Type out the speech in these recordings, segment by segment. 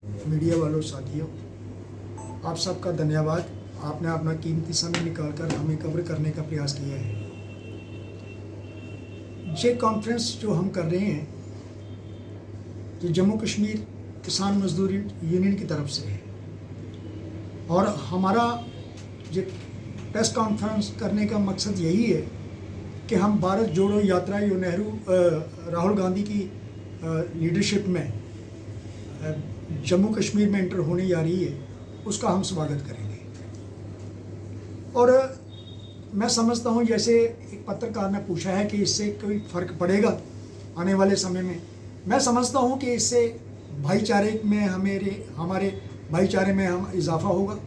Media वालों साथियों, आप सबका धन्यवाद। आपने अपना कीमती समय निकालकर हमें कवर करने का प्रयास किया है। ये कॉन्फ्रेंस जो हम कर रहे हैं ये जम्मू कश्मीर किसान मजदूर यूनियन की तरफ से है और हमारा ये प्रेस कॉन्फ्रेंस करने का मकसद यही है कि हम भारत जोड़ो यात्रा जो राहुल गांधी की लीडरशिप में जम्मू कश्मीर में एंटर होने जा रही है, उसका हम स्वागत करेंगे। और मैं समझता हूँ, जैसे एक पत्रकार ने पूछा है कि इससे कोई फ़र्क पड़ेगा आने वाले समय में, मैं समझता हूँ कि इससे भाईचारे में हमारे भाईचारे में हम इजाफा होगा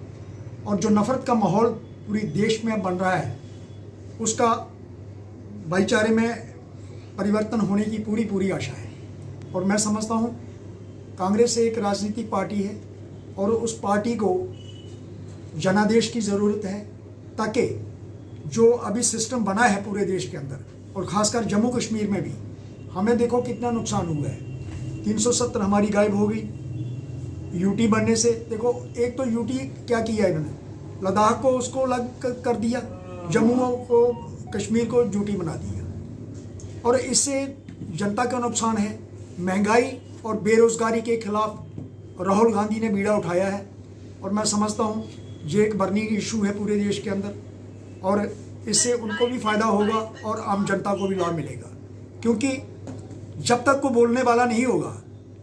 और जो नफ़रत का माहौल पूरे देश में बन रहा है उसका भाईचारे में परिवर्तन होने की पूरी आशा है। और मैं समझता हूँ कांग्रेस एक राजनीतिक पार्टी है और उस पार्टी को जनादेश की ज़रूरत है, ताकि जो अभी सिस्टम बना है पूरे देश के अंदर और ख़ासकर जम्मू कश्मीर में भी, हमें देखो कितना नुकसान हुआ है। 370 हमारी गायब हो गई यूटी बनने से। देखो, एक तो यूटी क्या किया इन्होंने, लद्दाख को उसको अलग कर दिया, जम्मू को कश्मीर को यूटी बना दिया और इससे जनता का नुकसान है। महंगाई और बेरोज़गारी के खिलाफ राहुल गांधी ने बीड़ा उठाया है और मैं समझता हूँ ये एक बर्निंग इशू है पूरे देश के अंदर और इससे उनको भी फ़ायदा होगा और आम जनता को भी लाभ मिलेगा। क्योंकि जब तक कोई बोलने वाला नहीं होगा,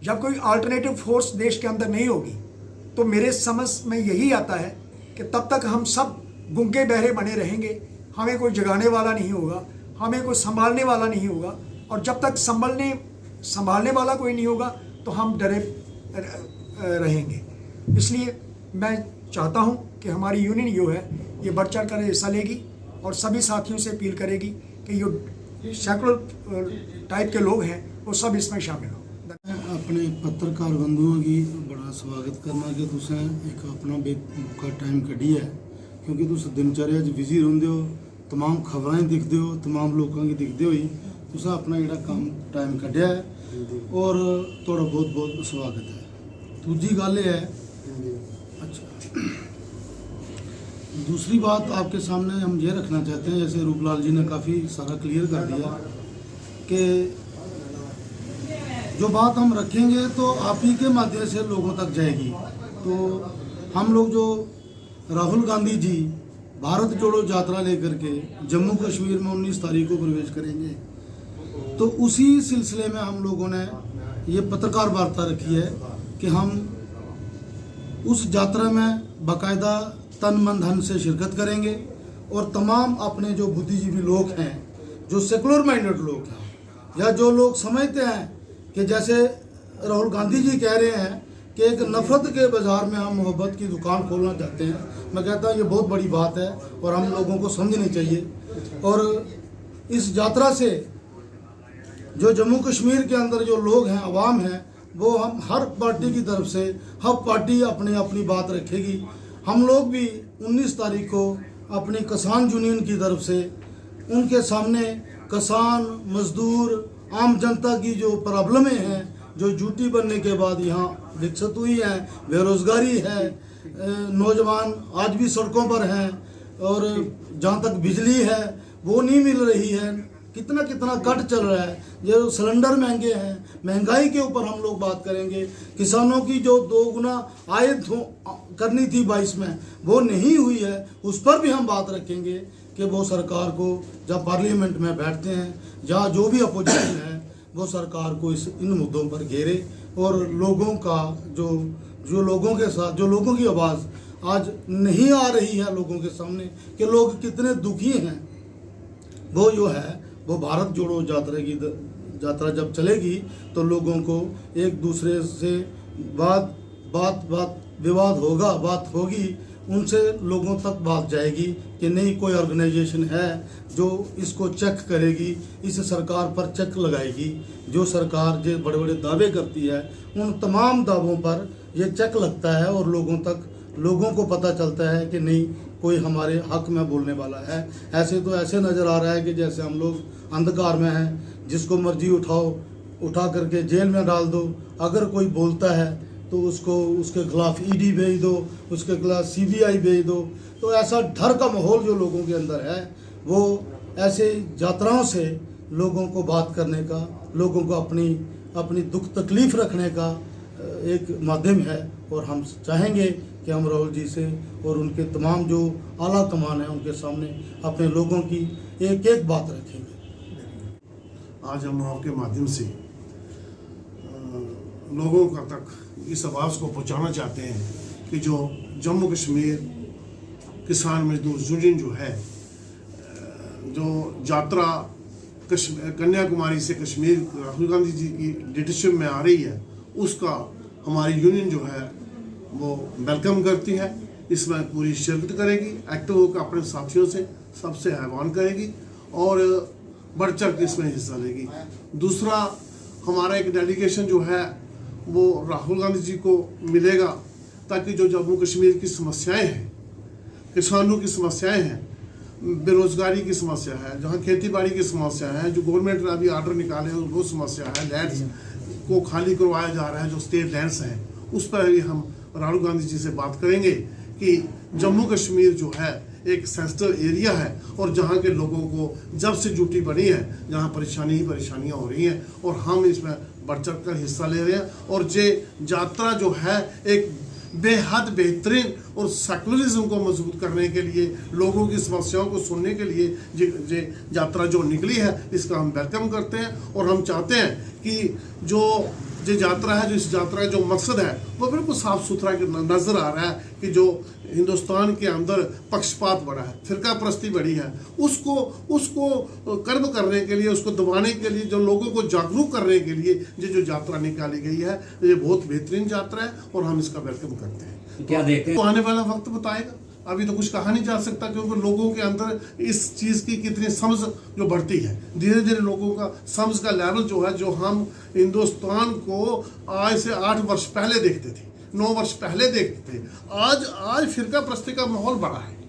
जब कोई अल्टरनेटिव फोर्स देश के अंदर नहीं होगी, तो मेरे समझ में यही आता है कि तब तक हम सब गूंगे बहरे बने रहेंगे। हमें कोई जगाने वाला नहीं होगा, हमें कोई संभालने वाला नहीं होगा और जब तक संभालने वाला कोई नहीं होगा तो हम डरे रहेंगे। इसलिए मैं चाहता हूं कि हमारी यूनियन जो है ये बढ़ चढ़ कर हिस्सा लेगी और सभी साथियों से अपील करेगी कि जो सेकुलर टाइप के लोग हैं वो सब इसमें शामिल हो। अपने पत्रकार बंधुओं की बड़ा स्वागत करना कि तुसें एक अपना बेमौका टाइम कड्ढी है, क्योंकि तुस दिनचर्या च बिजी रहिंदे हो, तमाम खबरें दिखते हो, तमाम लोगों की दिखते हुई तुसें अपना जो काम टाइम कड्ढिया है और थोड़ा बहुत बहुत स्वागत है। दूजी गल है, अच्छा, दूसरी बात आपके सामने हम ये रखना चाहते हैं, जैसे रूपलाल जी ने काफ़ी सारा क्लियर कर दिया कि जो बात हम रखेंगे तो आप ही के माध्यम से लोगों तक जाएगी। तो हम लोग जो राहुल गांधी जी भारत जोड़ो यात्रा लेकर के जम्मू कश्मीर में 19 तारीख को प्रवेश करेंगे, तो उसी सिलसिले में हम लोगों ने ये पत्रकार वार्ता रखी है कि हम उस यात्रा में बाकायदा तन मन धन से शिरकत करेंगे और तमाम अपने जो बुद्धिजीवी लोग हैं, जो सेकुलर माइंडेड लोग हैं, या जो लोग समझते हैं कि जैसे राहुल गांधी जी कह रहे हैं कि एक नफ़रत के बाज़ार में हम मोहब्बत की दुकान खोलना चाहते हैं, मैं कहता हूँ ये बहुत बड़ी बात है और हम लोगों को समझनी चाहिए। और इस यात्रा से जो जम्मू कश्मीर के अंदर जो लोग हैं, अवाम हैं, वो हम हर पार्टी की तरफ से, हर पार्टी अपनी अपनी बात रखेगी। हम लोग भी 19 तारीख को अपनी किसान यूनियन की तरफ से उनके सामने किसान, मजदूर, आम जनता की जो प्रॉब्लमें हैं, जो यूटी बनने के बाद यहाँ विकसित हुई हैं, बेरोज़गारी है, नौजवान आज भी सड़कों पर हैं और जहाँ तक बिजली है वो नहीं मिल रही है, कितना कट चल रहा है, जो सिलेंडर महंगे हैं, महंगाई के ऊपर हम लोग बात करेंगे। किसानों की जो 2 गुना आय करनी थी 22 में, वो नहीं हुई है, उस पर भी हम बात रखेंगे कि वो सरकार को जब पार्लियामेंट में बैठते हैं, जहाँ जो भी अपोजिशन है, वो सरकार को इन मुद्दों पर घेरे और लोगों का जो लोगों के साथ, जो लोगों की आवाज़ आज नहीं आ रही है लोगों के सामने कि लोग कितने दुखी हैं, वो जो है वो भारत जोड़ो यात्रा जब चलेगी तो लोगों को एक दूसरे से विवाद होगा, बात होगी, उनसे लोगों तक बात जाएगी कि नहीं, कोई ऑर्गेनाइजेशन है जो इसको चेक करेगी, इस सरकार पर चेक लगाएगी। जो सरकार जो बड़े बड़े दावे करती है, उन तमाम दावों पर ये चेक लगता है और लोगों को पता चलता है कि नहीं, कोई हमारे हक में बोलने वाला है। ऐसे नज़र आ रहा है कि जैसे हम लोग अंधकार में हैं, जिसको मर्जी उठा करके जेल में डाल दो, अगर कोई बोलता है तो उसको उसके खिलाफ ईडी भेज दो, उसके खिलाफ सीबीआई भेज दो। तो ऐसा डर का माहौल जो लोगों के अंदर है, वो ऐसे यात्राओं से लोगों को बात करने का, लोगों को अपनी दुख तकलीफ रखने का एक माध्यम है। और हम चाहेंगे कि हम राहुल जी से और उनके तमाम जो आला कमान है उनके सामने अपने लोगों की एक एक बात रखेंगे। आज हम आपके माध्यम से लोगों का तक इस आवाज़ को पहुंचाना चाहते हैं कि जो जम्मू कश्मीर किसान मजदूर यूनियन जो है, जो यात्रा कन्याकुमारी से कश्मीर राहुल गांधी जी की लीडरशिप में आ रही है, उसका हमारी यूनियन जो है वो वेलकम करती है। इसमें पूरी शिरकत करेगी, एक्टिव होकर अपने साथियों से सबसे आह्वान करेगी और बढ़ चढ़ के इसमें हिस्सा लेगी। दूसरा, हमारा एक डेलीगेशन जो है वो राहुल गांधी जी को मिलेगा, ताकि जो जम्मू कश्मीर की समस्याएं हैं, किसानों की समस्याएं हैं, बेरोजगारी की समस्या है, जहाँ खेती बाड़ी की समस्या है, जो गवर्नमेंट ने अभी आर्डर निकाले हैं वो समस्या है, लैंड्स को खाली करवाया जा रहा है, जो स्टेट लैंड्स हैं, उस पर भी हम राहुल गांधी जी से बात करेंगे कि जम्मू कश्मीर जो है एक सेंसिटिव एरिया है और जहाँ के लोगों को जब से ड्यूटी बनी है, जहाँ परेशानी ही परेशानियाँ हो रही हैं और हम इसमें बढ़ चढ़ कर हिस्सा ले रहे हैं। और ये यात्रा जो है एक बेहद बेहतरीन और सेकुलरिज्म को मजबूत करने के लिए, लोगों की समस्याओं को सुनने के लिए ये यात्रा जो निकली है, इसका हम वेलकम करते हैं। और हम चाहते हैं कि जो यात्रा है, जो इस यात्रा का जो मकसद है वो बिल्कुल साफ सुथरा नज़र आ रहा है कि जो हिंदुस्तान के अंदर पक्षपात बढ़ा है, फिरका परस्ती बढ़ी है, उसको कर्म करने के लिए, उसको दबाने के लिए, जो लोगों को जागरूक करने के लिए ये जो यात्रा निकाली गई है, ये बहुत बेहतरीन यात्रा है और हम इसका वेलकम करते हैं। क्या देखते हैं? तो आने वाला वक्त बताएगा, अभी तो कुछ कहा नहीं जा सकता, क्योंकि लोगों के अंदर इस चीज़ की कितनी समझ जो बढ़ती है, धीरे धीरे लोगों का समझ का लेवल जो है, जो हम हिंदुस्तान को आज से 8 वर्ष पहले देखते थे, 9 वर्ष पहले देखते थे, आज फिरका परस्ती का माहौल बढ़ा है।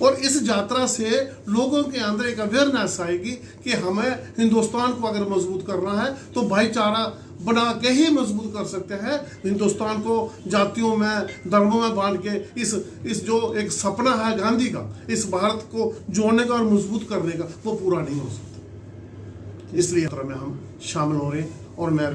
और इस यात्रा से लोगों के अंदर एक अवेयरनेस आएगी कि हमें हिंदुस्तान को अगर मजबूत करना है तो भाईचारा बना के ही मजबूत कर सकते हैं। हिंदुस्तान को जातियों में, धर्मों में बांट के इस जो एक सपना है गांधी का, इस भारत को जोड़ने का और मजबूत करने का, वो पूरा नहीं हो सकता। इसलिए यात्रा में हम शामिल हो रहे हैं और मैं